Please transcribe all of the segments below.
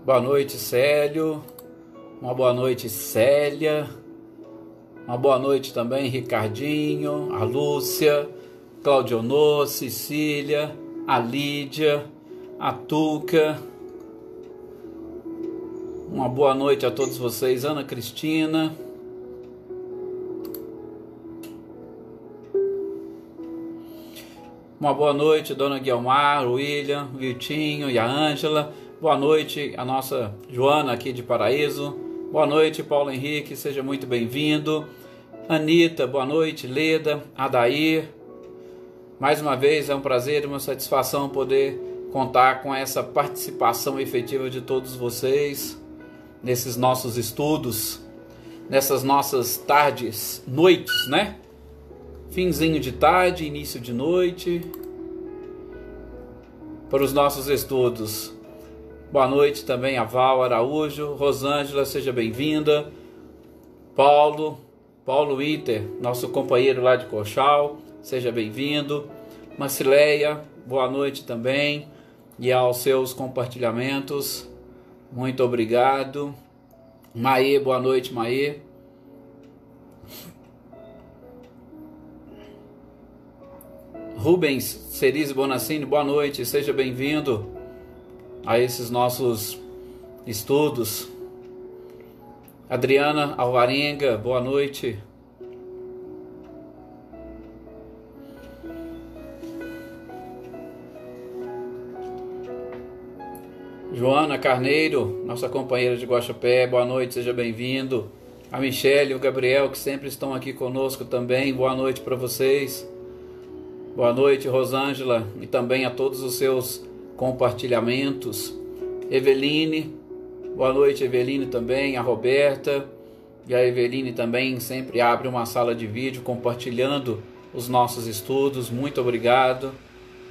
Boa noite, Célio. Uma boa noite, Célia. Uma boa noite também, Ricardinho, a Lúcia, Claudionô, Cecília, a Lídia, a Tuca. Uma boa noite a todos vocês, Ana Cristina. Uma boa noite, Dona Guilmar, o William, o Vitinho e a Ângela. Boa noite, a nossa Joana aqui de Paraíso. Boa noite, Paulo Henrique, seja muito bem-vindo. Anitta, boa noite. Leda, Adair. Mais uma vez é um prazer e uma satisfação poder contar com essa participação efetiva de todos vocês nesses nossos estudos, nessas nossas tardes, noites, né? Finzinho de tarde, início de noite, para os nossos estudos. Boa noite também a Val Araújo, Rosângela, seja bem-vinda. Paulo Inter, nosso companheiro lá de Cochal, seja bem-vindo. Marcileia, boa noite também, e aos seus compartilhamentos, muito obrigado. Maê, boa noite, Maê. Rubens Cerise Bonassini, boa noite, seja bem-vindo a esses nossos estudos. Adriana Alvarenga, boa noite. Joana Carneiro, nossa companheira de Guaxupé, boa noite, seja bem-vindo. A Michele e o Gabriel, que sempre estão aqui conosco também, boa noite para vocês. Boa noite, Rosângela, e também a todos os seus compartilhamentos. Eveline, boa noite, Eveline também, a Roberta, e a Eveline também sempre abre uma sala de vídeo compartilhando os nossos estudos, muito obrigado,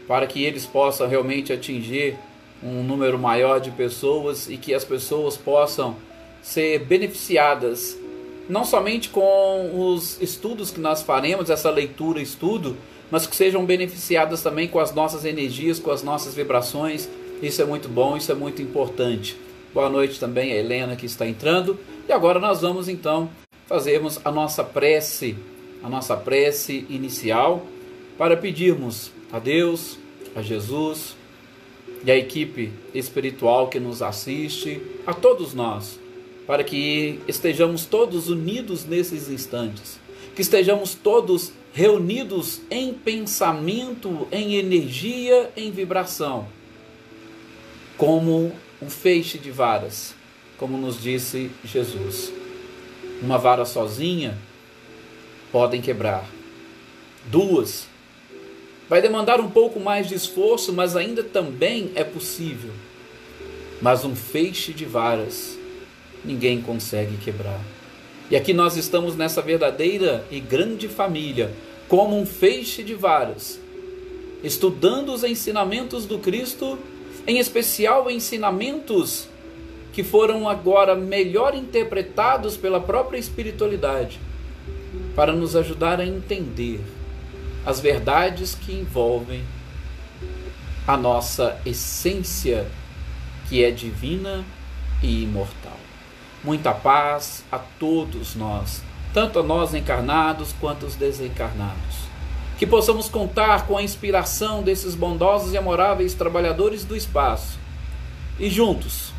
para que eles possam realmente atingir um número maior de pessoas e que as pessoas possam ser beneficiadas, não somente com os estudos que nós faremos, essa leitura e estudo, mas que sejam beneficiadas também com as nossas energias, com as nossas vibrações. Isso é muito bom, isso é muito importante. Boa noite também a Helena que está entrando. E agora nós vamos então fazermos a nossa prece inicial, para pedirmos a Deus, a Jesus e a equipe espiritual que nos assiste, a todos nós, para que estejamos todos unidos nesses instantes, que estejamos todos reunidos em pensamento, em energia, em vibração, como um feixe de varas, como nos disse Jesus. Uma vara sozinha podem quebrar, duas vai demandar um pouco mais de esforço, mas ainda também é possível. Mas um feixe de varas ninguém consegue quebrar. E aqui nós estamos nessa verdadeira e grande família, como um feixe de varas, estudando os ensinamentos do Cristo, em especial ensinamentos que foram agora melhor interpretados pela própria espiritualidade, para nos ajudar a entender as verdades que envolvem a nossa essência, que é divina e imortal. Muita paz a todos nós, tanto a nós encarnados quanto os desencarnados. Que possamos contar com a inspiração desses bondosos e amoráveis trabalhadores do espaço. E juntos,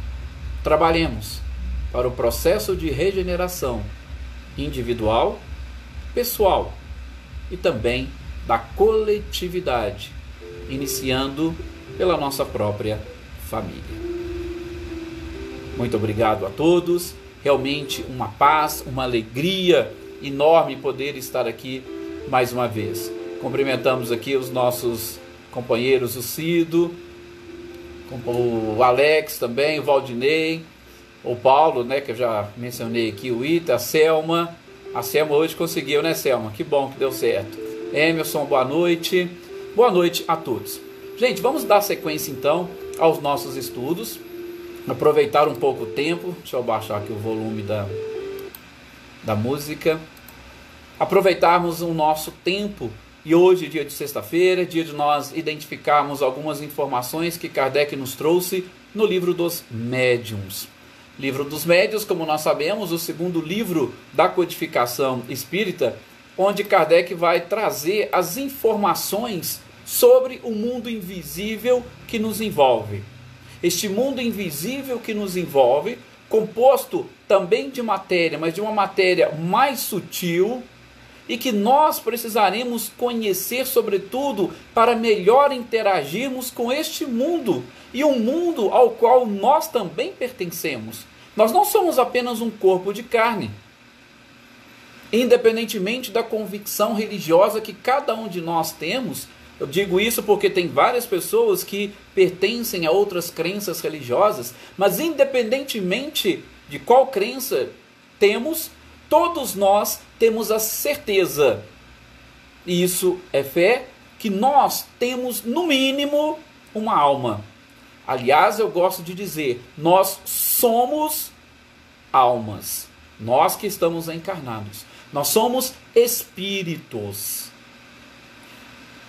trabalhemos para o processo de regeneração individual, pessoal e também da coletividade, iniciando pela nossa própria família. Muito obrigado a todos, realmente uma paz, uma alegria enorme poder estar aqui mais uma vez. Cumprimentamos aqui os nossos companheiros, o Cido, o Alex também, o Valdinei, o Paulo, né, que eu já mencionei aqui, o Ita, a Selma hoje conseguiu, né, Selma? Que bom que deu certo. Emerson, boa noite a todos. Gente, vamos dar sequência então aos nossos estudos. Aproveitar um pouco o tempo, deixa eu baixar aqui o volume da música, aproveitarmos o nosso tempo, e hoje, dia de sexta-feira, dia de nós identificarmos algumas informações que Kardec nos trouxe no livro dos Médiuns. Livro dos Médiuns, como nós sabemos, o segundo livro da codificação espírita, onde Kardec vai trazer as informações sobre o mundo invisível que nos envolve. Este mundo invisível que nos envolve, composto também de matéria, mas de uma matéria mais sutil, e que nós precisaremos conhecer, sobretudo, para melhor interagirmos com este mundo, e um mundo ao qual nós também pertencemos. Nós não somos apenas um corpo de carne. Independentemente da convicção religiosa que cada um de nós temos, eu digo isso porque tem várias pessoas que pertencem a outras crenças religiosas, mas independentemente de qual crença temos, todos nós temos a certeza, e isso é fé, que nós temos no mínimo uma alma. Aliás, eu gosto de dizer, nós somos almas, nós que estamos encarnados, nós somos espíritos.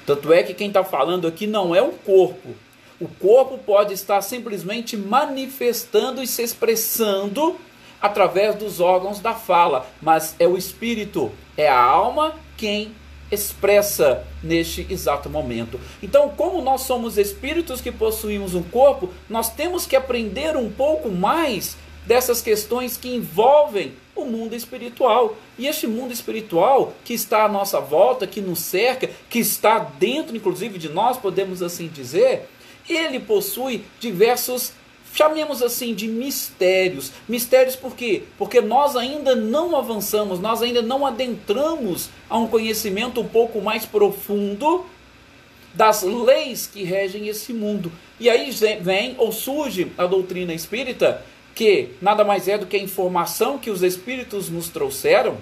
Tanto é que quem está falando aqui não é um corpo. O corpo pode estar simplesmente manifestando e se expressando através dos órgãos da fala, mas é o espírito, é a alma quem expressa neste exato momento. Então, como nós somos espíritos que possuímos um corpo, nós temos que aprender um pouco mais dessas questões que envolvem o mundo espiritual. E este mundo espiritual que está à nossa volta, que nos cerca, que está dentro, inclusive, de nós, podemos assim dizer, ele possui diversos, chamemos assim, de mistérios. Mistérios por quê? Porque nós ainda não avançamos, nós ainda não adentramos a um conhecimento um pouco mais profundo das leis que regem esse mundo. E aí vem ou surge a doutrina espírita, que nada mais é do que a informação que os espíritos nos trouxeram,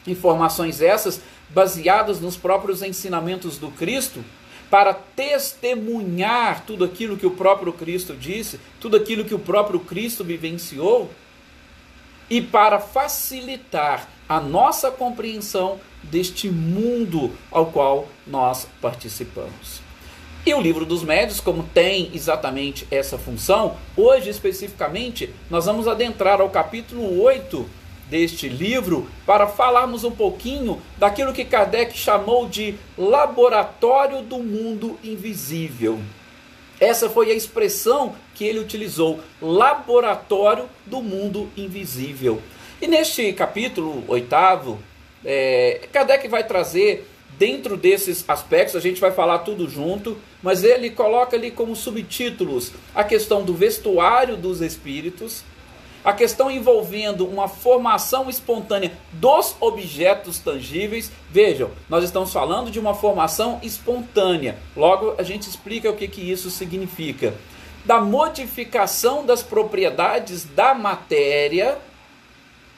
informações essas baseadas nos próprios ensinamentos do Cristo, para testemunhar tudo aquilo que o próprio Cristo disse, tudo aquilo que o próprio Cristo vivenciou, e para facilitar a nossa compreensão deste mundo ao qual nós participamos. E o Livro dos Médiuns, como tem exatamente essa função, hoje especificamente nós vamos adentrar ao capítulo 8 deste livro para falarmos um pouquinho daquilo que Kardec chamou de laboratório do mundo invisível. Essa foi a expressão que ele utilizou, laboratório do mundo invisível. E neste capítulo 8º, Kardec vai trazer, dentro desses aspectos, a gente vai falar tudo junto, mas ele coloca ali como subtítulos a questão do vestuário dos espíritos, a questão envolvendo uma formação espontânea dos objetos tangíveis. Vejam, nós estamos falando de uma formação espontânea. Logo, a gente explica o que isso significa. Da modificação das propriedades da matéria.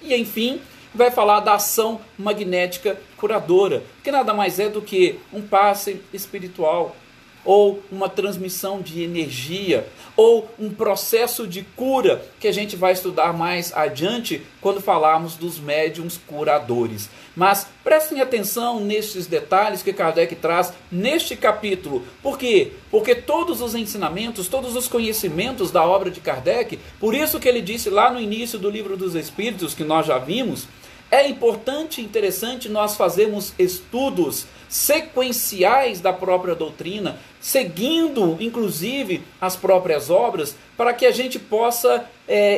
E, enfim, vai falar da ação magnética curadora, que nada mais é do que um passe espiritual, ou uma transmissão de energia, ou um processo de cura, que a gente vai estudar mais adiante quando falarmos dos médiuns curadores. Mas prestem atenção nestes detalhes que Kardec traz neste capítulo. Por quê? Porque todos os ensinamentos, todos os conhecimentos da obra de Kardec, por isso que ele disse lá no início do Livro dos Espíritos, que nós já vimos, é importante e interessante nós fazermos estudos sequenciais da própria doutrina, seguindo inclusive as próprias obras, para que a gente possa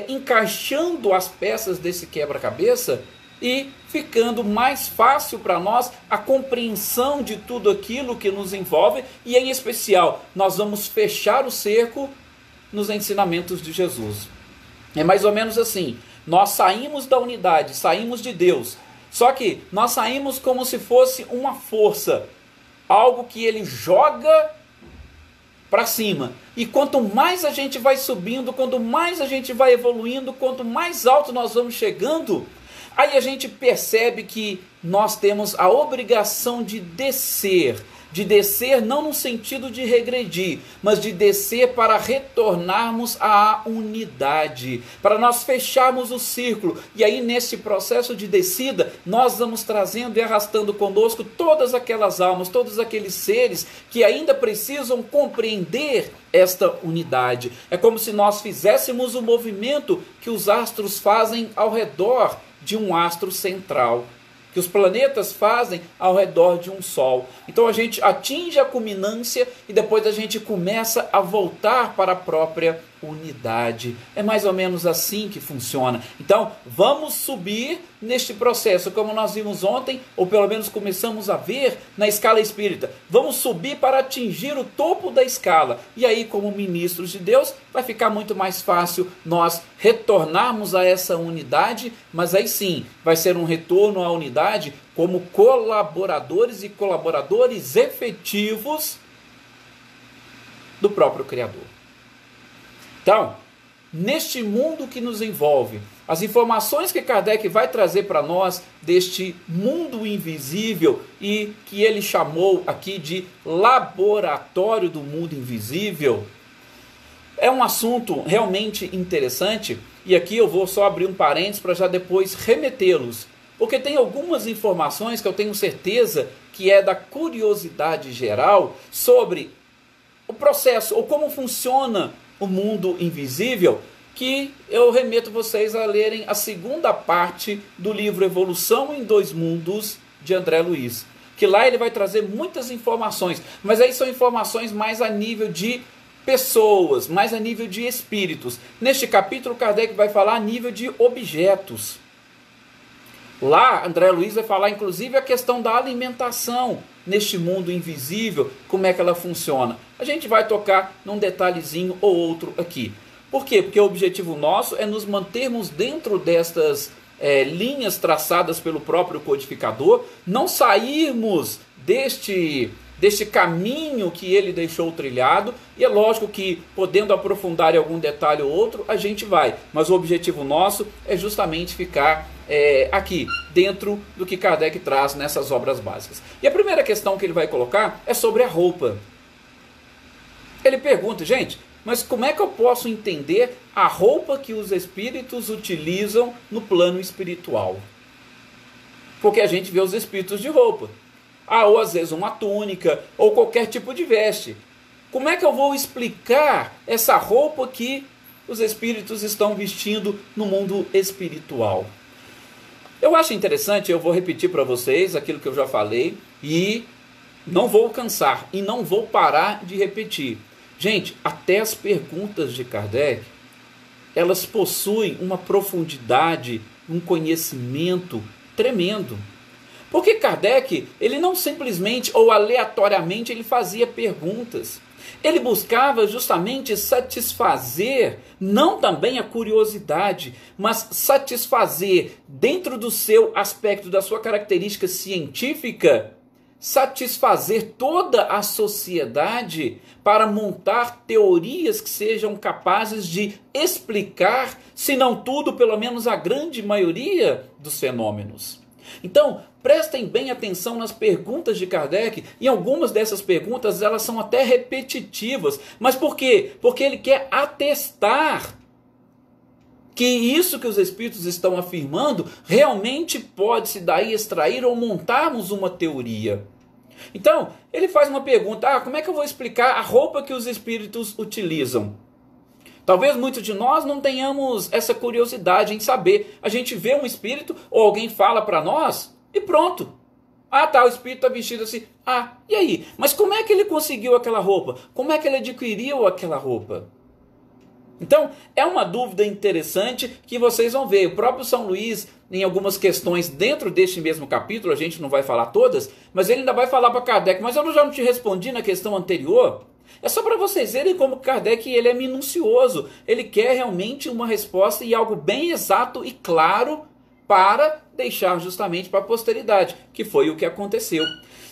encaixando as peças desse quebra-cabeça e ficando mais fácil para nós a compreensão de tudo aquilo que nos envolve, e em especial nós vamos fechar o cerco nos ensinamentos de Jesus. É mais ou menos assim. Nós saímos da unidade, saímos de Deus, só que nós saímos como se fosse uma força, algo que ele joga para cima. E quanto mais a gente vai subindo, quanto mais a gente vai evoluindo, quanto mais alto nós vamos chegando, aí a gente percebe que nós temos a obrigação de descer, de descer não no sentido de regredir, mas de descer para retornarmos à unidade, para nós fecharmos o círculo. E aí nesse processo de descida, nós vamos trazendo e arrastando conosco todas aquelas almas, todos aqueles seres que ainda precisam compreender esta unidade. É como se nós fizéssemos o movimento que os astros fazem ao redor de um astro central, que os planetas fazem ao redor de um sol. Então a gente atinge a culminância e depois a gente começa a voltar para a própria unidade. É mais ou menos assim que funciona. Então vamos subir neste processo, como nós vimos ontem, ou pelo menos começamos a ver na escala espírita. Vamos subir para atingir o topo da escala. E aí, como ministros de Deus, vai ficar muito mais fácil nós retornarmos a essa unidade, mas aí sim, vai ser um retorno à unidade como colaboradores e colaboradores efetivos do próprio Criador. Então, neste mundo que nos envolve, as informações que Kardec vai trazer para nós deste mundo invisível e que ele chamou aqui de laboratório do mundo invisível, é um assunto realmente interessante. E aqui eu vou só abrir um parênteses para já depois remetê-los, porque tem algumas informações que eu tenho certeza que é da curiosidade geral sobre o processo ou como funciona o mundo invisível, que eu remeto vocês a lerem a segunda parte do livro Evolução em Dois Mundos, de André Luiz, que lá ele vai trazer muitas informações, mas aí são informações mais a nível de pessoas, mais a nível de espíritos. Neste capítulo, Kardec vai falar a nível de objetos. Lá, André Luiz vai falar inclusive a questão da alimentação neste mundo invisível, como é que ela funciona. A gente vai tocar num detalhezinho ou outro aqui. Por quê? Porque o objetivo nosso é nos mantermos dentro destas linhas traçadas pelo próprio codificador, não sairmos deste caminho que ele deixou trilhado, e é lógico que, podendo aprofundar em algum detalhe ou outro, a gente vai, mas o objetivo nosso é justamente ficar aqui, dentro do que Kardec traz nessas obras básicas. E a primeira questão que ele vai colocar é sobre a roupa. Ele pergunta, gente, mas como é que eu posso entender a roupa que os espíritos utilizam no plano espiritual? Porque a gente vê os espíritos de roupa. Ou às vezes uma túnica, ou qualquer tipo de veste. Como é que eu vou explicar essa roupa que os espíritos estão vestindo no mundo espiritual? Eu acho interessante, eu vou repetir para vocês aquilo que eu já falei, e não vou cansar, e não vou parar de repetir. Gente, até as perguntas de Kardec, elas possuem uma profundidade, um conhecimento tremendo. Porque Kardec, ele não simplesmente ou aleatoriamente ele fazia perguntas. Ele buscava justamente satisfazer, não também a curiosidade, mas satisfazer dentro do seu aspecto, da sua característica científica, satisfazer toda a sociedade para montar teorias que sejam capazes de explicar, se não tudo, pelo menos a grande maioria dos fenômenos. Então, prestem bem atenção nas perguntas de Kardec, e algumas dessas perguntas elas são até repetitivas. Mas por quê? Porque ele quer atestar que isso que os espíritos estão afirmando realmente pode-se daí extrair ou montarmos uma teoria. Então, ele faz uma pergunta, como é que eu vou explicar a roupa que os espíritos utilizam? Talvez muitos de nós não tenhamos essa curiosidade em saber. A gente vê um espírito ou alguém fala para nós e pronto. O espírito está vestido assim. E aí? Mas como é que ele conseguiu aquela roupa? Como é que ele adquiriu aquela roupa? Então, é uma dúvida interessante que vocês vão ver. O próprio São Luís, em algumas questões dentro deste mesmo capítulo, a gente não vai falar todas, mas ele ainda vai falar para Kardec, mas eu já não te respondi na questão anterior. É só para vocês verem como Kardec ele é minucioso. Ele quer realmente uma resposta e algo bem exato e claro para deixar justamente para a posteridade, que foi o que aconteceu.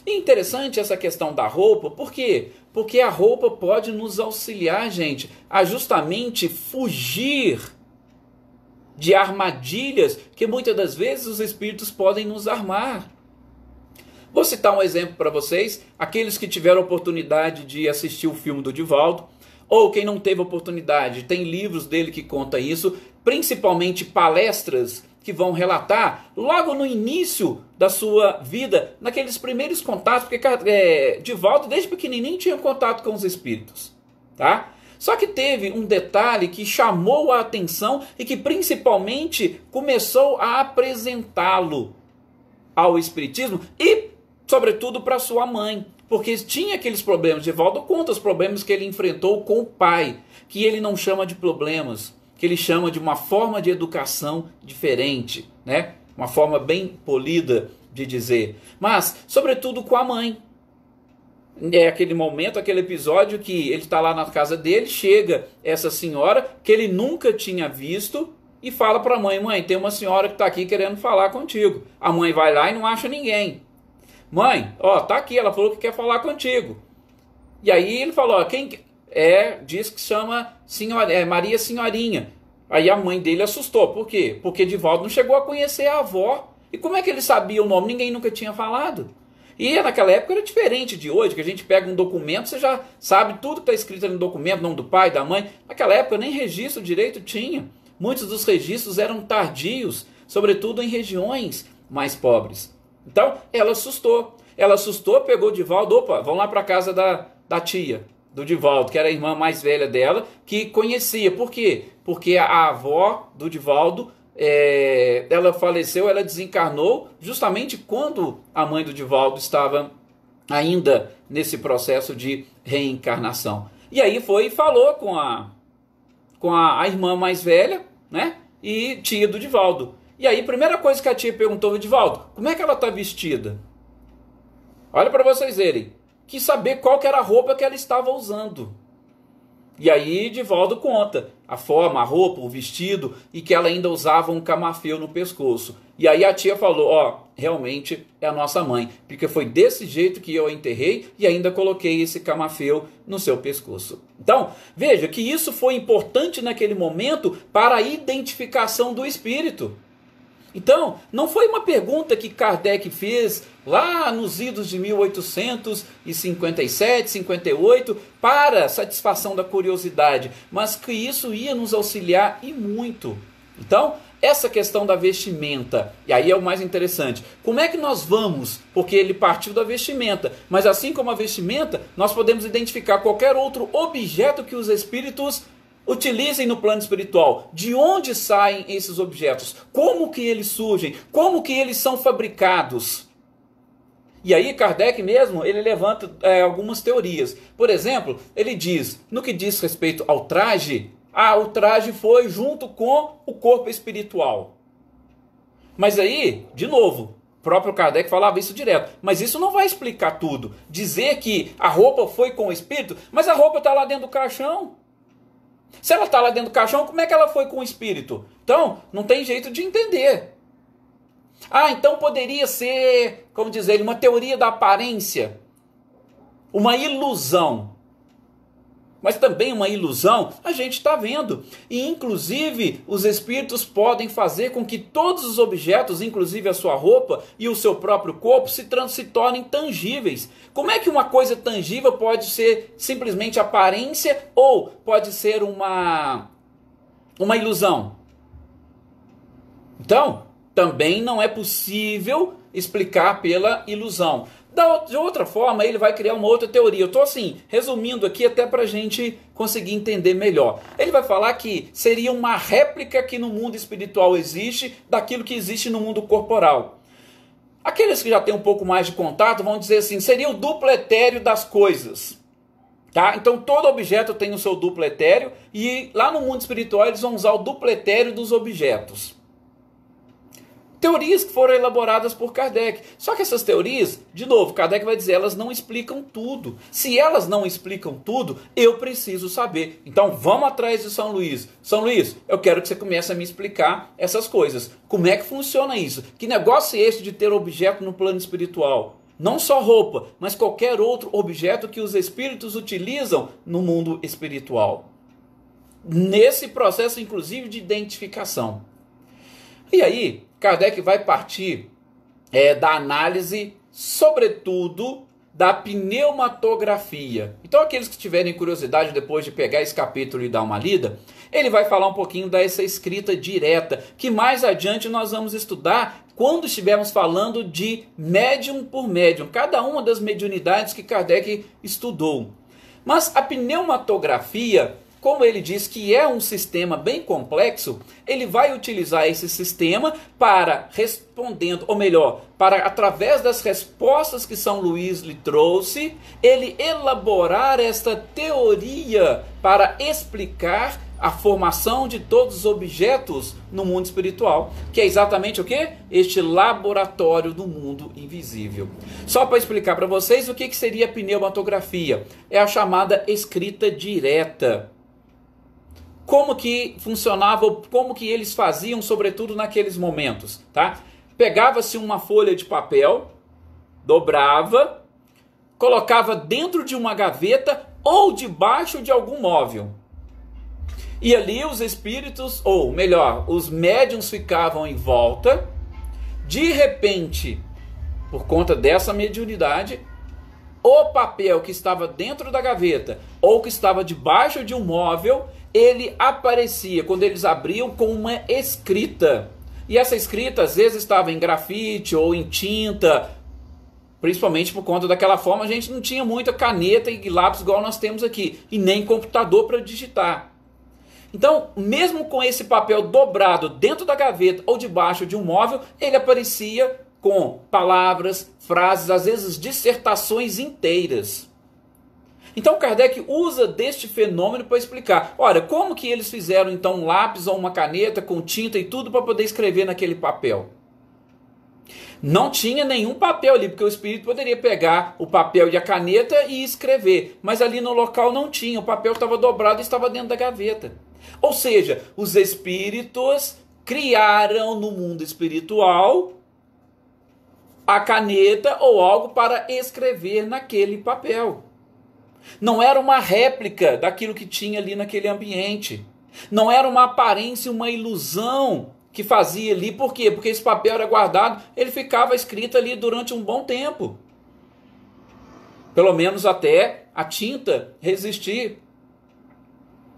E interessante essa questão da roupa, por quê? Porque a roupa pode nos auxiliar, gente, a justamente fugir de armadilhas que muitas das vezes os espíritos podem nos armar. Vou citar um exemplo para vocês, aqueles que tiveram oportunidade de assistir o filme do Divaldo, ou quem não teve oportunidade, tem livros dele que conta isso, principalmente palestras que vão relatar logo no início da sua vida, naqueles primeiros contatos, porque Divaldo desde pequenininho tinha contato com os espíritos, tá? Só que teve um detalhe que chamou a atenção e que principalmente começou a apresentá-lo ao espiritismo e, sobretudo, para sua mãe. Porque tinha aqueles problemas, Divaldo conta os problemas que ele enfrentou com o pai, que ele não chama de problemas, que ele chama de uma forma de educação diferente, né? Uma forma bem polida de dizer. Mas, sobretudo, com a mãe. É aquele momento, aquele episódio que ele está lá na casa dele, chega essa senhora que ele nunca tinha visto e fala para a mãe: mãe, tem uma senhora que está aqui querendo falar contigo. A mãe vai lá e não acha ninguém. Mãe, ó, tá aqui, ela falou que quer falar contigo. E aí ele falou: ó, quem diz que chama Maria Senhorinha. Aí a mãe dele assustou. Por quê? Porque Divaldo não chegou a conhecer a avó. E como é que ele sabia o nome? Ninguém nunca tinha falado. E naquela época era diferente de hoje, que a gente pega um documento, você já sabe tudo que está escrito no documento, nome do pai, da mãe. Naquela época nem registro direito tinha. Muitos dos registros eram tardios, sobretudo em regiões mais pobres. Então ela assustou. Ela assustou, pegou o Divaldo, opa, vamos lá para a casa da tia do Divaldo, que era a irmã mais velha dela, que conhecia. Por quê? Porque a avó do Divaldo, ela faleceu, ela desencarnou justamente quando a mãe do Divaldo estava ainda nesse processo de reencarnação. E aí foi e falou com a irmã mais velha, né? E tia do Divaldo. E aí a primeira coisa que a tia perguntou: Divaldo, como é que ela está vestida? Olha para vocês verem. Quis saber qual que era a roupa que ela estava usando. E aí Divaldo conta a forma, a roupa, o vestido, e que ela ainda usava um camafeu no pescoço. E aí a tia falou: ó, realmente é a nossa mãe, porque foi desse jeito que eu a enterrei e ainda coloquei esse camafeu no seu pescoço. Então, veja que isso foi importante naquele momento para a identificação do espírito. Então, não foi uma pergunta que Kardec fez lá nos idos de 1857, 58, para satisfação da curiosidade, mas que isso ia nos auxiliar e muito. Então, essa questão da vestimenta, e aí é o mais interessante. Como é que nós vamos? Porque ele partiu da vestimenta, mas assim como a vestimenta, nós podemos identificar qualquer outro objeto que os espíritos utilizem no plano espiritual. De onde saem esses objetos? Como que eles surgem? Como que eles são fabricados? E aí Kardec mesmo, ele levanta algumas teorias. Por exemplo, ele diz, no que diz respeito ao traje, o traje foi junto com o corpo espiritual. Mas aí, de novo, o próprio Kardec falava isso direto. Mas isso não vai explicar tudo. Dizer que a roupa foi com o espírito, mas a roupa está lá dentro do caixão. Se ela está lá dentro do caixão, como é que ela foi com o espírito? Então, não tem jeito de entender. Então poderia ser, como diz ele, uma teoria da aparência. Uma ilusão. Mas também uma ilusão, a gente está vendo. E inclusive os espíritos podem fazer com que todos os objetos, inclusive a sua roupa e o seu próprio corpo, se tornem tangíveis. Como é que uma coisa tangível pode ser simplesmente aparência ou pode ser uma ilusão? Então, também não é possível explicar pela ilusão. De outra forma, ele vai criar uma outra teoria. Eu estou assim, resumindo aqui até para a gente conseguir entender melhor. Ele vai falar que seria uma réplica que no mundo espiritual existe daquilo que existe no mundo corporal. Aqueles que já têm um pouco mais de contato vão dizer assim, seria o duplo etéreo das coisas. Tá? Então todo objeto tem o seu duplo etéreo e lá no mundo espiritual eles vão usar o duplo etéreo dos objetos. Teorias que foram elaboradas por Kardec. Só que essas teorias, de novo, Kardec vai dizer, elas não explicam tudo. Se elas não explicam tudo, eu preciso saber. Então vamos atrás de São Luís. São Luís, eu quero que você comece a me explicar essas coisas. Como é que funciona isso? Que negócio é esse de ter objeto no plano espiritual? Não só roupa, mas qualquer outro objeto que os espíritos utilizam no mundo espiritual. Nesse processo, inclusive, de identificação. E aí, Kardec vai partir da análise sobretudo, da pneumatografia. Então, aqueles que tiverem curiosidade depois de pegar esse capítulo e dar uma lida, ele vai falar um pouquinho dessa escrita direta, que mais adiante nós vamos estudar quando estivermos falando de médium por médium, cada uma das mediunidades que Kardec estudou. Mas a pneumatografia, como ele diz que é um sistema bem complexo, ele vai utilizar esse sistema para respondendo, ou melhor, para através das respostas que São Luís lhe trouxe, ele elaborar esta teoria para explicar a formação de todos os objetos no mundo espiritual, que é exatamente o quê? Este laboratório do mundo invisível. Só para explicar para vocês o que seria a pneumatografia. É a chamada escrita direta. Como que funcionava, como que eles faziam, sobretudo naqueles momentos, tá? Pegava-se uma folha de papel, dobrava, colocava dentro de uma gaveta ou debaixo de algum móvel. E ali os espíritos, ou melhor, os médiuns ficavam em volta. De repente, por conta dessa mediunidade, o papel que estava dentro da gaveta ou que estava debaixo de um móvel, ele aparecia, quando eles abriam, com uma escrita. E essa escrita às vezes estava em grafite ou em tinta, principalmente por conta daquela forma a gente não tinha muita caneta e lápis igual nós temos aqui, e nem computador para digitar. Então, mesmo com esse papel dobrado dentro da gaveta ou debaixo de um móvel, ele aparecia com palavras, frases, às vezes dissertações inteiras. Então Kardec usa deste fenômeno para explicar, olha, como que eles fizeram então um lápis ou uma caneta com tinta e tudo para poder escrever naquele papel? Não tinha nenhum papel ali, porque o espírito poderia pegar o papel e a caneta e escrever, mas ali no local não tinha, o papel estava dobrado e estava dentro da gaveta. Ou seja, os espíritos criaram no mundo espiritual a caneta ou algo para escrever naquele papel. Não era uma réplica daquilo que tinha ali naquele ambiente. Não era uma aparência, uma ilusão que fazia ali. Por quê? Porque esse papel era guardado, ele ficava escrito ali durante um bom tempo. Pelo menos até a tinta resistir.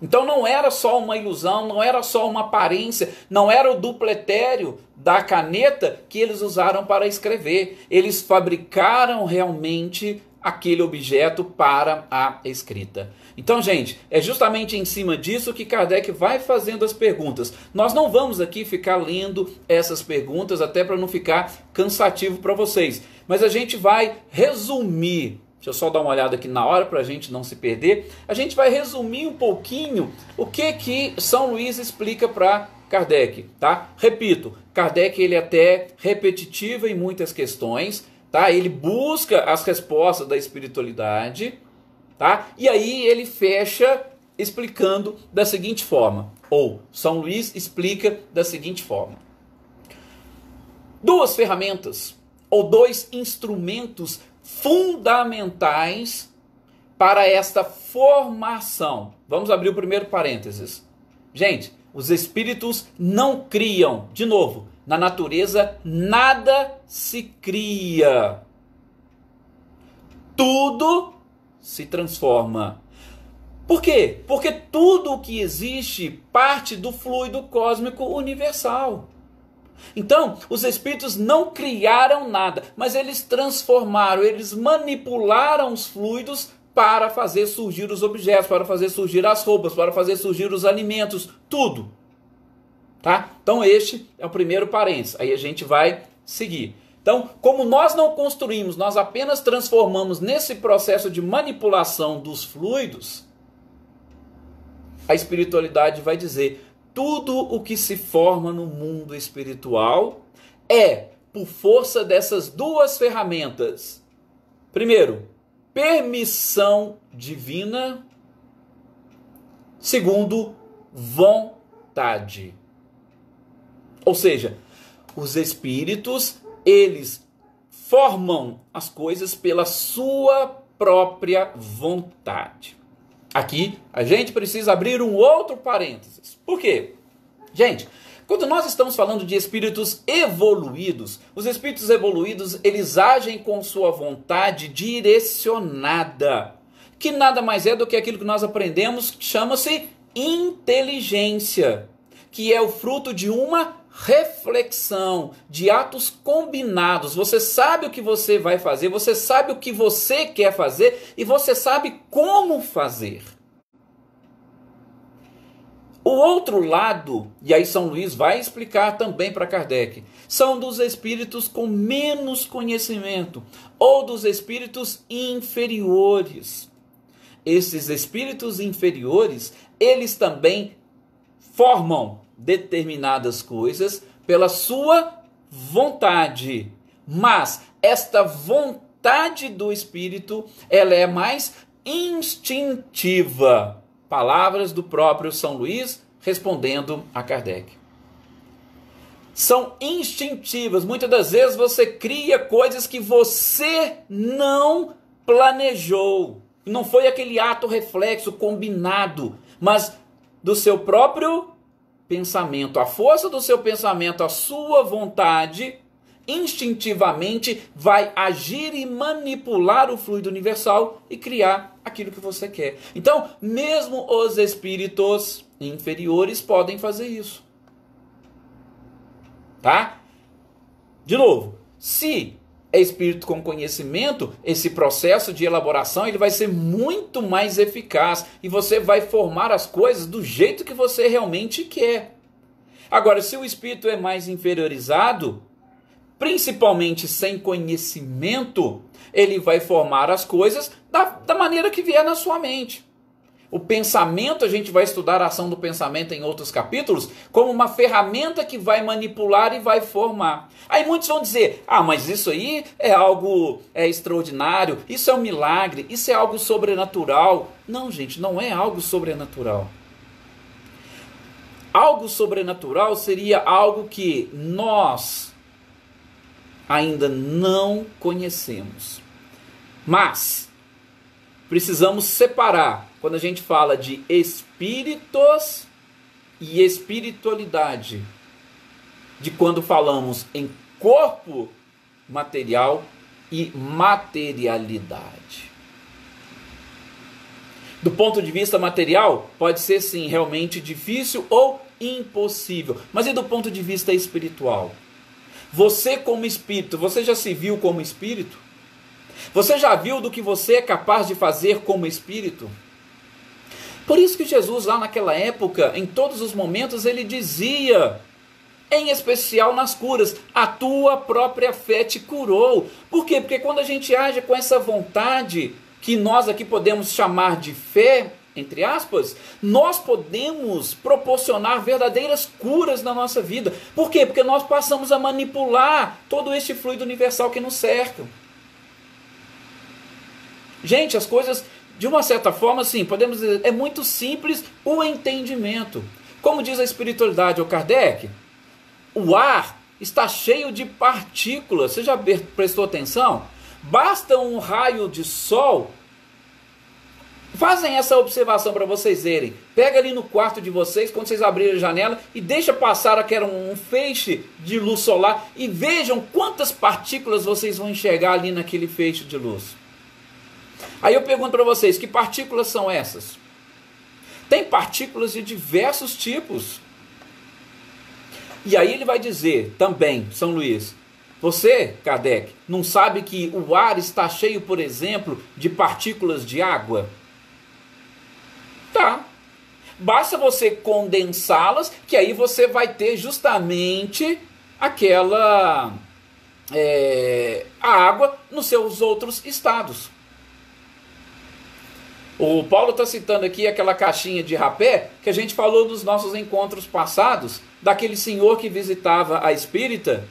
Então não era só uma ilusão, não era só uma aparência, não era o dupletério da caneta que eles usaram para escrever. Eles fabricaram realmente aquele objeto para a escrita. Então, gente, é justamente em cima disso que Kardec vai fazendo as perguntas. Nós não vamos aqui ficar lendo essas perguntas, até para não ficar cansativo para vocês. Mas a gente vai resumir. Deixa eu só dar uma olhada aqui na hora para a gente não se perder. A gente vai resumir um pouquinho o que São Luís explica para Kardec, tá? Repito, Kardec ele é até repetitivo em muitas questões, tá? Ele busca as respostas da espiritualidade, tá? E aí ele fecha explicando da seguinte forma, ou São Luís explica da seguinte forma. Duas ferramentas ou dois instrumentos fundamentais para esta formação. Vamos abrir o primeiro parênteses. Gente, os espíritos não criam, de novo, na natureza nada se cria. Tudo se transforma. Por quê? Porque tudo o que existe parte do fluido cósmico universal. Então, os espíritos não criaram nada, mas eles transformaram, eles manipularam os fluidos para fazer surgir os objetos, para fazer surgir as roupas, para fazer surgir os alimentos, tudo. Tá? Então, este é o primeiro parênteses. Aí a gente vai seguir. Então, como nós não construímos, nós apenas transformamos nesse processo de manipulação dos fluidos, a espiritualidade vai dizer: tudo o que se forma no mundo espiritual é por força dessas duas ferramentas. Primeiro, permissão divina. Segundo, vontade. Ou seja, os espíritos, eles formam as coisas pela sua própria vontade. Aqui a gente precisa abrir um outro parênteses. Por quê? Gente, Quando nós estamos falando de espíritos evoluídos, os espíritos evoluídos, eles agem com sua vontade direcionada, que nada mais é do que aquilo que nós aprendemos, que chama-se inteligência, que é o fruto de uma reflexão, de atos combinados. Você sabe o que você vai fazer, você sabe o que você quer fazer e você sabe como fazer. O outro lado, e aí São Luís vai explicar também para Kardec, são dos espíritos com menos conhecimento ou dos espíritos inferiores. Esses espíritos inferiores, eles também formam determinadas coisas pela sua vontade, mas esta vontade do espírito, ela é mais instintiva. Palavras do próprio São Luís respondendo a Kardec. São instintivas. Muitas das vezes você cria coisas que você não planejou. Não foi aquele ato reflexo combinado, mas do seu próprio pensamento. A força do seu pensamento, a sua vontade, instintivamente vai agir e manipular o fluido universal e criar aquilo que você quer. Então, mesmo os espíritos inferiores podem fazer isso. Tá? De novo, se é espírito com conhecimento, esse processo de elaboração ele vai ser muito mais eficaz e você vai formar as coisas do jeito que você realmente quer. Agora, se o espírito é mais inferiorizado, principalmente sem conhecimento, ele vai formar as coisas da maneira que vier na sua mente. O pensamento, a gente vai estudar a ação do pensamento em outros capítulos, como uma ferramenta que vai manipular e vai formar. Aí muitos vão dizer, mas isso aí é algo extraordinário, isso é um milagre, isso é algo sobrenatural. Não, gente, não é algo sobrenatural. Algo sobrenatural seria algo que nós ainda não conhecemos. Mas precisamos separar quando a gente fala de espíritos e espiritualidade, de quando falamos em corpo material e materialidade. Do ponto de vista material, pode ser sim realmente difícil ou impossível, mas e do ponto de vista espiritual? Você como espírito, você já se viu como espírito? Você já viu do que você é capaz de fazer como espírito? Por isso que Jesus lá naquela época, em todos os momentos, ele dizia, em especial nas curas, a tua própria fé te curou. Por quê? Porque quando a gente age com essa vontade, que nós aqui podemos chamar de fé, entre aspas, nós podemos proporcionar verdadeiras curas na nossa vida. Por quê? Porque nós passamos a manipular todo este fluido universal que nos cerca. Gente, as coisas, de uma certa forma, sim, podemos dizer, é muito simples o entendimento. Como diz a espiritualidade, o Kardec, o ar está cheio de partículas. Você já prestou atenção? Basta um raio de sol. Fazem essa observação para vocês verem. Pega ali no quarto de vocês, quando vocês abrirem a janela, e deixa passar um feixe de luz solar e vejam quantas partículas vocês vão enxergar ali naquele feixe de luz. Aí eu pergunto para vocês, que partículas são essas? Tem partículas de diversos tipos. E aí ele vai dizer também, São Luís, você, Kardec, não sabe que o ar está cheio, por exemplo, de partículas de água? Tá. Basta você condensá-las, que aí você vai ter justamente aquela a água nos seus outros estados. O Paulo está citando aqui aquela caixinha de rapé que a gente falou nos nossos encontros passados, daquele senhor que visitava a espírita,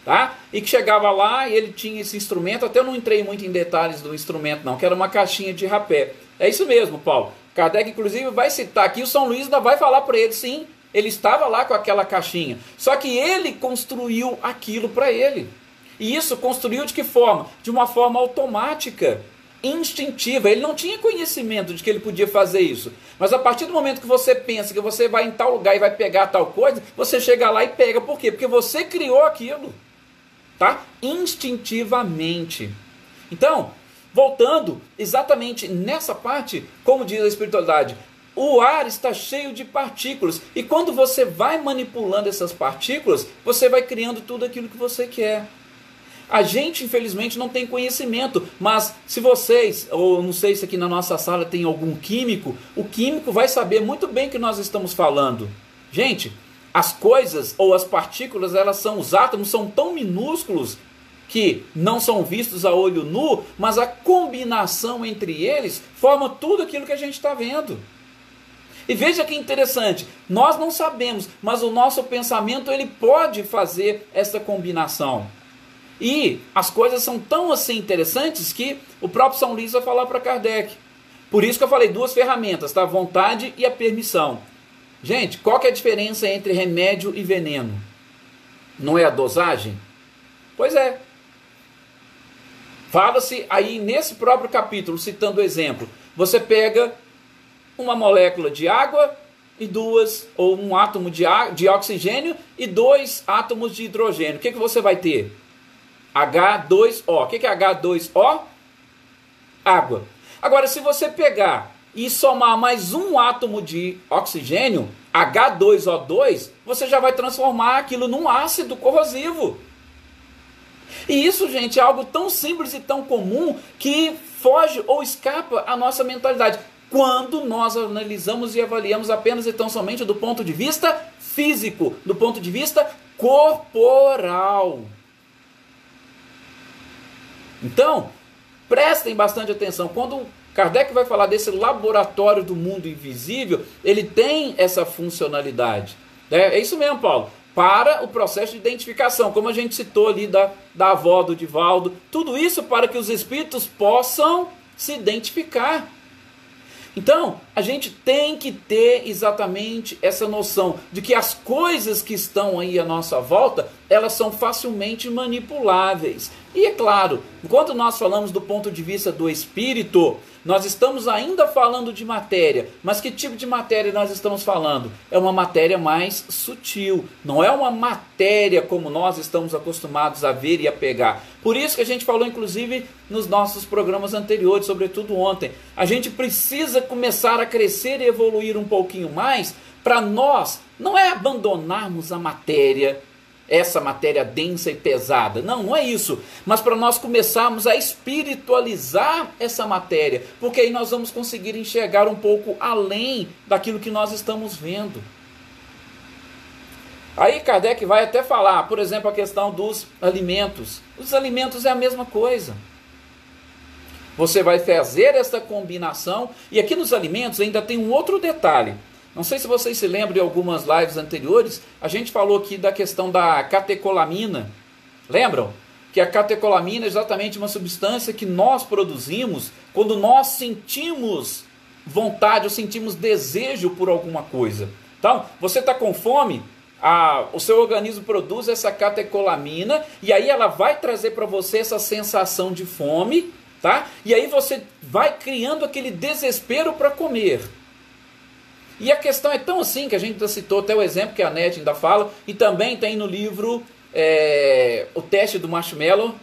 tá? E que chegava lá e ele tinha esse instrumento, até eu não entrei muito em detalhes do instrumento não, que era uma caixinha de rapé. É isso mesmo, Paulo. Kardec, inclusive, vai citar aqui, o São Luís ainda vai falar para ele, sim, ele estava lá com aquela caixinha, só que ele construiu aquilo para ele. E isso construiu de que forma? De uma forma automática. instintiva, ele não tinha conhecimento de que ele podia fazer isso. Mas a partir do momento que você pensa que você vai em tal lugar e vai pegar tal coisa, você chega lá e pega. Por quê? Porque você criou aquilo, tá? Instintivamente. Então, voltando exatamente nessa parte, como diz a espiritualidade, o ar está cheio de partículas, e quando você vai manipulando essas partículas, você vai criando tudo aquilo que você quer. A gente, infelizmente, não tem conhecimento, mas se vocês, ou não sei se aqui na nossa sala tem algum químico, o químico vai saber muito bem o que nós estamos falando. Gente, as coisas ou as partículas, os átomos são tão minúsculos que não são vistos a olho nu, mas a combinação entre eles forma tudo aquilo que a gente está vendo. E veja que interessante, nós não sabemos, mas o nosso pensamento ele pode fazer essa combinação. E as coisas são tão assim interessantes que o próprio São Luís vai falar para Kardec. Por isso que eu falei duas ferramentas, tá? A vontade e a permissão. Gente, qual que é a diferença entre remédio e veneno? Não é a dosagem? Pois é. Fala-se aí nesse próprio capítulo, citando o exemplo, você pega uma molécula de água e ou um átomo de oxigênio e 2 átomos de hidrogênio. O que você vai ter? H2O. O que é H2O? Água. Agora, se você pegar e somar mais um átomo de oxigênio, H2O2, você já vai transformar aquilo num ácido corrosivo. E isso, gente, é algo tão simples e tão comum que foge ou escapa à nossa mentalidade. Quando nós analisamos e avaliamos apenas e tão somente do ponto de vista físico, do ponto de vista corporal. Então, prestem bastante atenção. Quando Kardec vai falar desse laboratório do mundo invisível, ele tem essa funcionalidade. É isso mesmo, Paulo. Para o processo de identificação, como a gente citou ali da avó do Divaldo. Tudo isso para que os espíritos possam se identificar. Então, a gente tem que ter exatamente essa noção de que as coisas que estão aí à nossa volta, elas são facilmente manipuláveis. E é claro, quando nós falamos do ponto de vista do espírito, nós estamos ainda falando de matéria, mas que tipo de matéria nós estamos falando? É uma matéria mais sutil, não é uma matéria como nós estamos acostumados a ver e a pegar. Por isso que a gente falou, inclusive, nos nossos programas anteriores, sobretudo ontem, a gente precisa começar a crescer e evoluir um pouquinho mais para nós, não é abandonarmos a matéria, essa matéria densa e pesada. Não, não é isso. Mas para nós começarmos a espiritualizar essa matéria, porque aí nós vamos conseguir enxergar um pouco além daquilo que nós estamos vendo. Aí Kardec vai até falar, por exemplo, a questão dos alimentos. Os alimentos é a mesma coisa. Você vai fazer essa combinação, e aqui nos alimentos ainda tem um outro detalhe. Não sei se vocês se lembram de algumas lives anteriores, a gente falou aqui da questão da catecolamina. Lembram? Que a catecolamina é exatamente uma substância que nós produzimos quando nós sentimos vontade ou sentimos desejo por alguma coisa. Então, você está com fome, o seu organismo produz essa catecolamina e aí ela vai trazer para você essa sensação de fome, tá? E aí você vai criando aquele desespero para comer. E a questão é tão assim que a gente já citou até o exemplo que a Nete ainda fala, e também tem no livro O Teste do Marshmallow,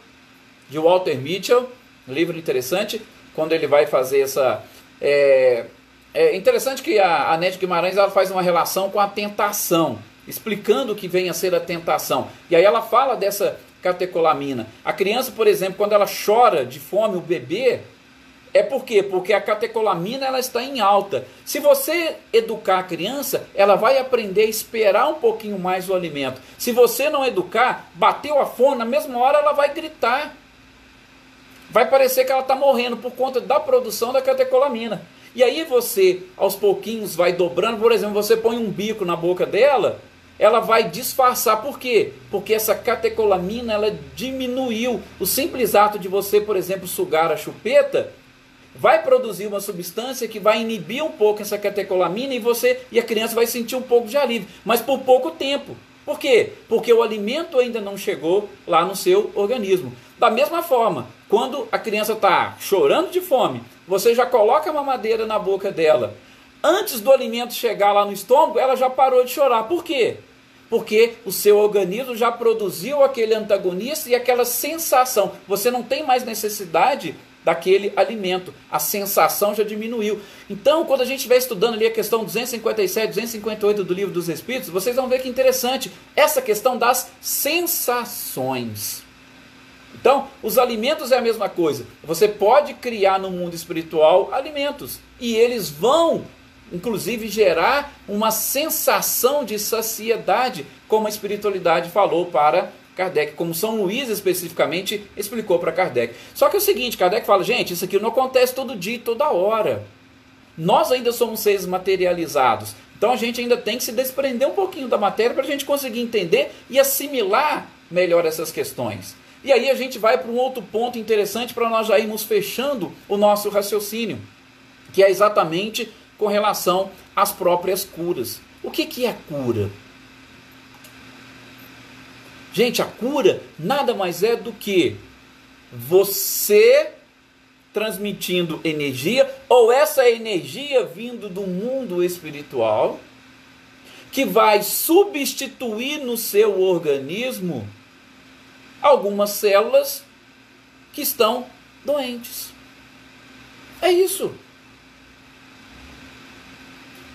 de Walter Mitchell, um livro interessante, quando ele vai fazer essa... É interessante que a Nete Guimarães ela faz uma relação com a tentação, explicando o que vem a ser a tentação. E aí ela fala dessa catecolamina. A criança, por exemplo, quando ela chora de fome, o bebê... É por quê? Porque a catecolamina ela está em alta. Se você educar a criança, ela vai aprender a esperar um pouquinho mais o alimento. Se você não educar, bateu a fome, na mesma hora ela vai gritar. Vai parecer que ela está morrendo por conta da produção da catecolamina. E aí você, aos pouquinhos, vai dobrando. Por exemplo, você põe um bico na boca dela, ela vai disfarçar. Por quê? Porque essa catecolamina ela diminuiu. O simples ato de você, por exemplo, sugar a chupeta, vai produzir uma substância que vai inibir um pouco essa catecolamina e a criança vai sentir um pouco de alívio, mas por pouco tempo. Por quê? Porque o alimento ainda não chegou lá no seu organismo. Da mesma forma, quando a criança está chorando de fome, você já coloca a mamadeira na boca dela. Antes do alimento chegar lá no estômago, ela já parou de chorar. Por quê? Porque o seu organismo já produziu aquele antagonista e aquela sensação. Você não tem mais necessidade daquele alimento. A sensação já diminuiu. Então, quando a gente estiver estudando ali a questão 257, 258 do Livro dos Espíritos, vocês vão ver que interessante essa questão das sensações. Então, os alimentos é a mesma coisa. Você pode criar no mundo espiritual alimentos e eles vão, inclusive, gerar uma sensação de saciedade, como a espiritualidade falou para Kardec, como São Luís especificamente explicou para Kardec. Só que é o seguinte, Kardec fala, gente, isso aqui não acontece todo dia e toda hora. Nós ainda somos seres materializados, então a gente ainda tem que se desprender um pouquinho da matéria para a gente conseguir entender e assimilar melhor essas questões. E aí a gente vai para um outro ponto interessante para nós já irmos fechando o nosso raciocínio, que é exatamente com relação às próprias curas. O que é cura? Gente, a cura nada mais é do que você transmitindo energia, ou essa energia vindo do mundo espiritual, que vai substituir no seu organismo algumas células que estão doentes. É isso.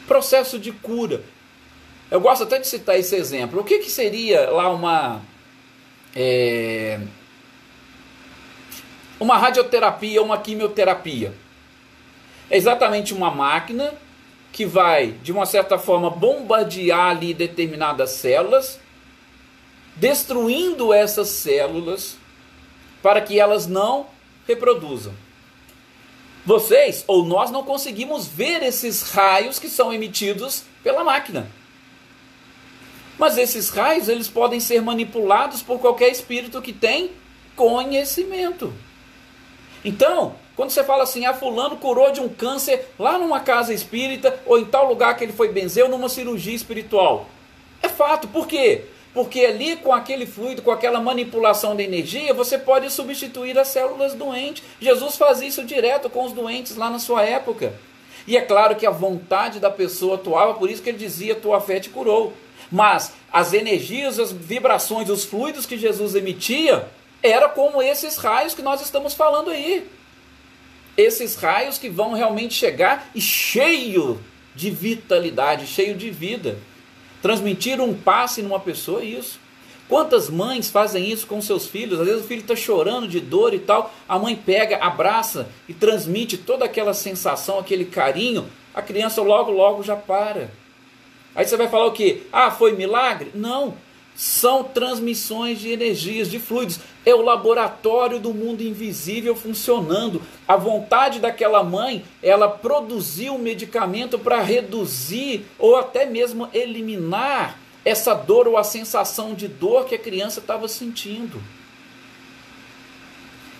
Processo de cura. Eu gosto até de citar esse exemplo. O que seria lá uma radioterapia, uma quimioterapia? É exatamente uma máquina que vai, de uma certa forma, bombardear ali determinadas células, destruindo essas células para que elas não reproduzam. Vocês ou nós não conseguimos ver esses raios que são emitidos pela máquina. Mas esses raios, eles podem ser manipulados por qualquer espírito que tem conhecimento. Então, quando você fala assim, fulano curou de um câncer lá numa casa espírita, ou em tal lugar que ele foi benzer, ou numa cirurgia espiritual. É fato. Por quê? Porque ali com aquele fluido, com aquela manipulação de energia, você pode substituir as células doentes. Jesus fazia isso direto com os doentes lá na sua época. E é claro que a vontade da pessoa atuava, por isso que ele dizia, tua fé te curou. Mas as energias, as vibrações, os fluidos que Jesus emitia, era como esses raios que nós estamos falando aí. Esses raios que vão realmente chegar e cheio de vitalidade, cheio de vida. Transmitir um passe numa pessoa é isso. Quantas mães fazem isso com seus filhos? Às vezes o filho está chorando de dor e tal, a mãe pega, abraça e transmite toda aquela sensação, aquele carinho, a criança logo já para. Aí você vai falar o quê? Foi milagre? Não, são transmissões de energias, de fluidos. É o laboratório do mundo invisível funcionando. A vontade daquela mãe, ela produziu um medicamento para reduzir ou até mesmo eliminar essa dor ou a sensação de dor que a criança estava sentindo.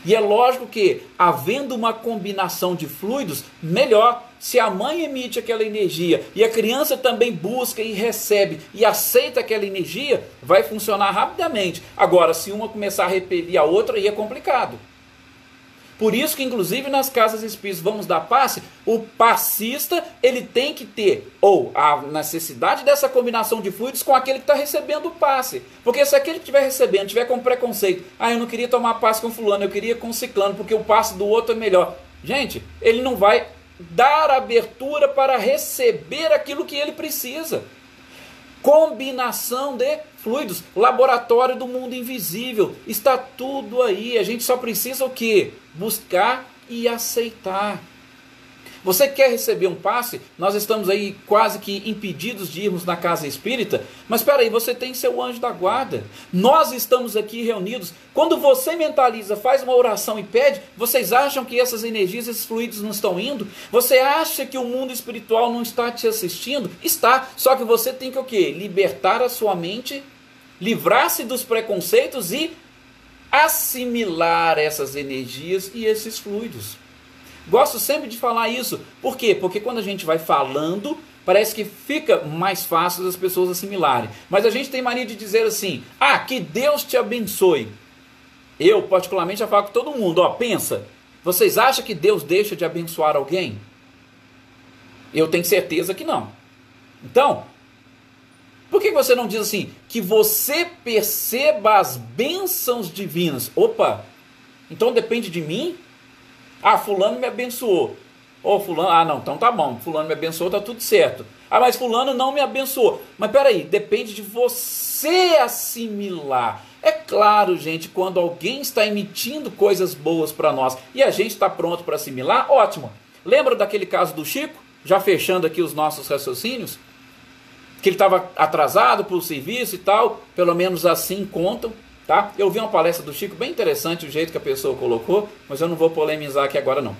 E é lógico que, havendo uma combinação de fluidos, melhor. Se a mãe emite aquela energia e a criança também busca e recebe e aceita aquela energia, vai funcionar rapidamente. Agora, se uma começar a repelir a outra, aí é complicado. Por isso que, inclusive, nas casas espíritas vamos dar passe, o passista ele tem que ter ou a necessidade dessa combinação de fluidos com aquele que está recebendo o passe. Porque se aquele que estiver recebendo tiver com preconceito, eu não queria tomar passe com fulano, eu queria com ciclano, porque o passe do outro é melhor. Gente, ele não vai dar abertura para receber aquilo que ele precisa. Combinação de fluidos, laboratório do mundo invisível, está tudo aí. A gente só precisa o quê? Buscar e aceitar. Você quer receber um passe? Nós estamos aí quase que impedidos de irmos na casa espírita, mas espera aí, você tem seu anjo da guarda. Nós estamos aqui reunidos. Quando você mentaliza, faz uma oração e pede, vocês acham que essas energias, esses fluidos não estão indo? Você acha que o mundo espiritual não está te assistindo? Está, só que você tem que o quê? Libertar a sua mente, livrar-se dos preconceitos e assimilar essas energias e esses fluidos. Gosto sempre de falar isso. Por quê? Porque quando a gente vai falando, parece que fica mais fácil das pessoas assimilarem. Mas a gente tem mania de dizer assim, que Deus te abençoe. Eu, particularmente, já falo com todo mundo, pensa, vocês acham que Deus deixa de abençoar alguém? Eu tenho certeza que não. Então, por que você não diz assim, que você perceba as bênçãos divinas? Opa, então depende de mim? Fulano me abençoou. Fulano, não, então tá bom, fulano me abençoou, tá tudo certo. Mas fulano não me abençoou. Mas peraí, depende de você assimilar. É claro, gente, quando alguém está emitindo coisas boas para nós e a gente está pronto para assimilar, ótimo. Lembra daquele caso do Chico? Já fechando aqui os nossos raciocínios? Que ele estava atrasado para o serviço e tal, pelo menos assim contam. Tá? Eu vi uma palestra do Chico bem interessante, o jeito que a pessoa colocou, mas eu não vou polemizar aqui agora não.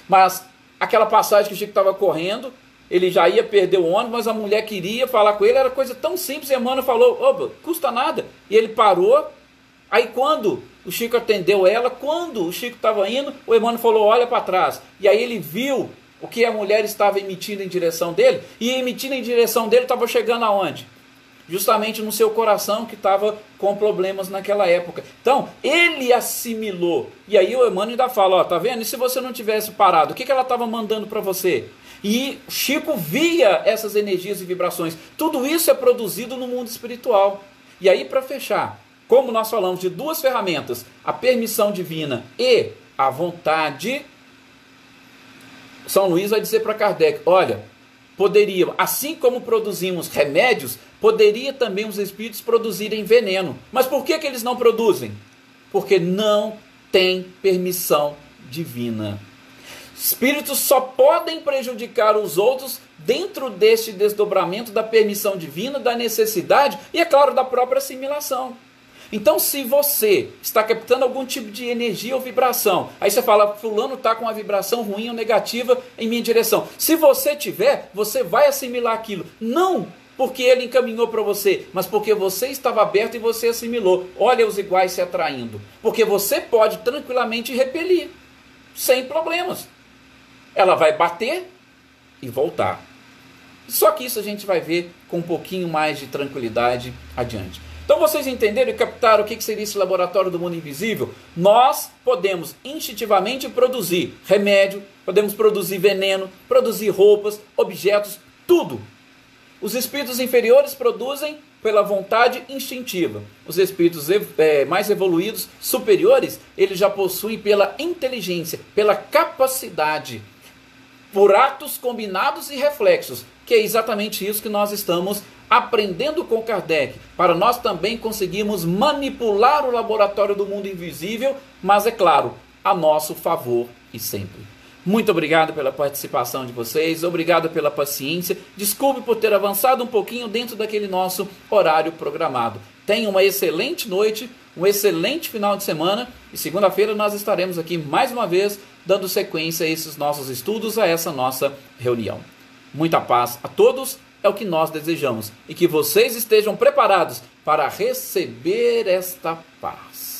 Mas aquela passagem que o Chico estava correndo, ele já ia perder o ônibus, mas a mulher queria falar com ele, era coisa tão simples, e a Emmanuel falou, custa nada. E ele parou, aí quando o Chico atendeu ela, quando o Chico estava indo, o Emmanuel falou, olha para trás. E aí ele viu o que a mulher estava emitindo em direção dele, e emitindo em direção dele estava chegando aonde? Justamente no seu coração que estava com problemas naquela época. Então, ele assimilou. E aí o Emmanuel ainda fala, tá vendo? E se você não tivesse parado, o que ela estava mandando para você? E Chico via essas energias e vibrações. Tudo isso é produzido no mundo espiritual. E aí, para fechar, como nós falamos de duas ferramentas, a permissão divina e a vontade, São Luís vai dizer para Kardec, olha, poderia, assim como produzimos remédios, poderia também os espíritos produzirem veneno. Mas por que eles não produzem? Porque não tem permissão divina. Espíritos só podem prejudicar os outros dentro deste desdobramento da permissão divina, da necessidade e, é claro, da própria assimilação. Então, se você está captando algum tipo de energia ou vibração, aí você fala, fulano está com uma vibração ruim ou negativa em minha direção. Se você tiver, você vai assimilar aquilo. Não porque ele encaminhou para você, mas porque você estava aberto e você assimilou. Olha os iguais se atraindo. Porque você pode tranquilamente repelir, sem problemas. Ela vai bater e voltar. Só que isso a gente vai ver com um pouquinho mais de tranquilidade adiante. Então vocês entenderam e captaram o que seria esse laboratório do mundo invisível? Nós podemos instintivamente produzir remédio, podemos produzir veneno, produzir roupas, objetos, tudo. Os espíritos inferiores produzem pela vontade instintiva. Os espíritos mais evoluídos, superiores, eles já possuem pela inteligência, pela capacidade, por atos combinados e reflexos, que é exatamente isso que nós estamos aprendendo com Kardec, para nós também conseguirmos manipular o laboratório do mundo invisível, mas é claro, a nosso favor e sempre. Muito obrigado pela participação de vocês, obrigado pela paciência, desculpe por ter avançado um pouquinho dentro daquele nosso horário programado. Tenha uma excelente noite, um excelente final de semana e segunda-feira nós estaremos aqui mais uma vez dando sequência a esses nossos estudos, a essa nossa reunião. Muita paz a todos, é o que nós desejamos e que vocês estejam preparados para receber esta paz.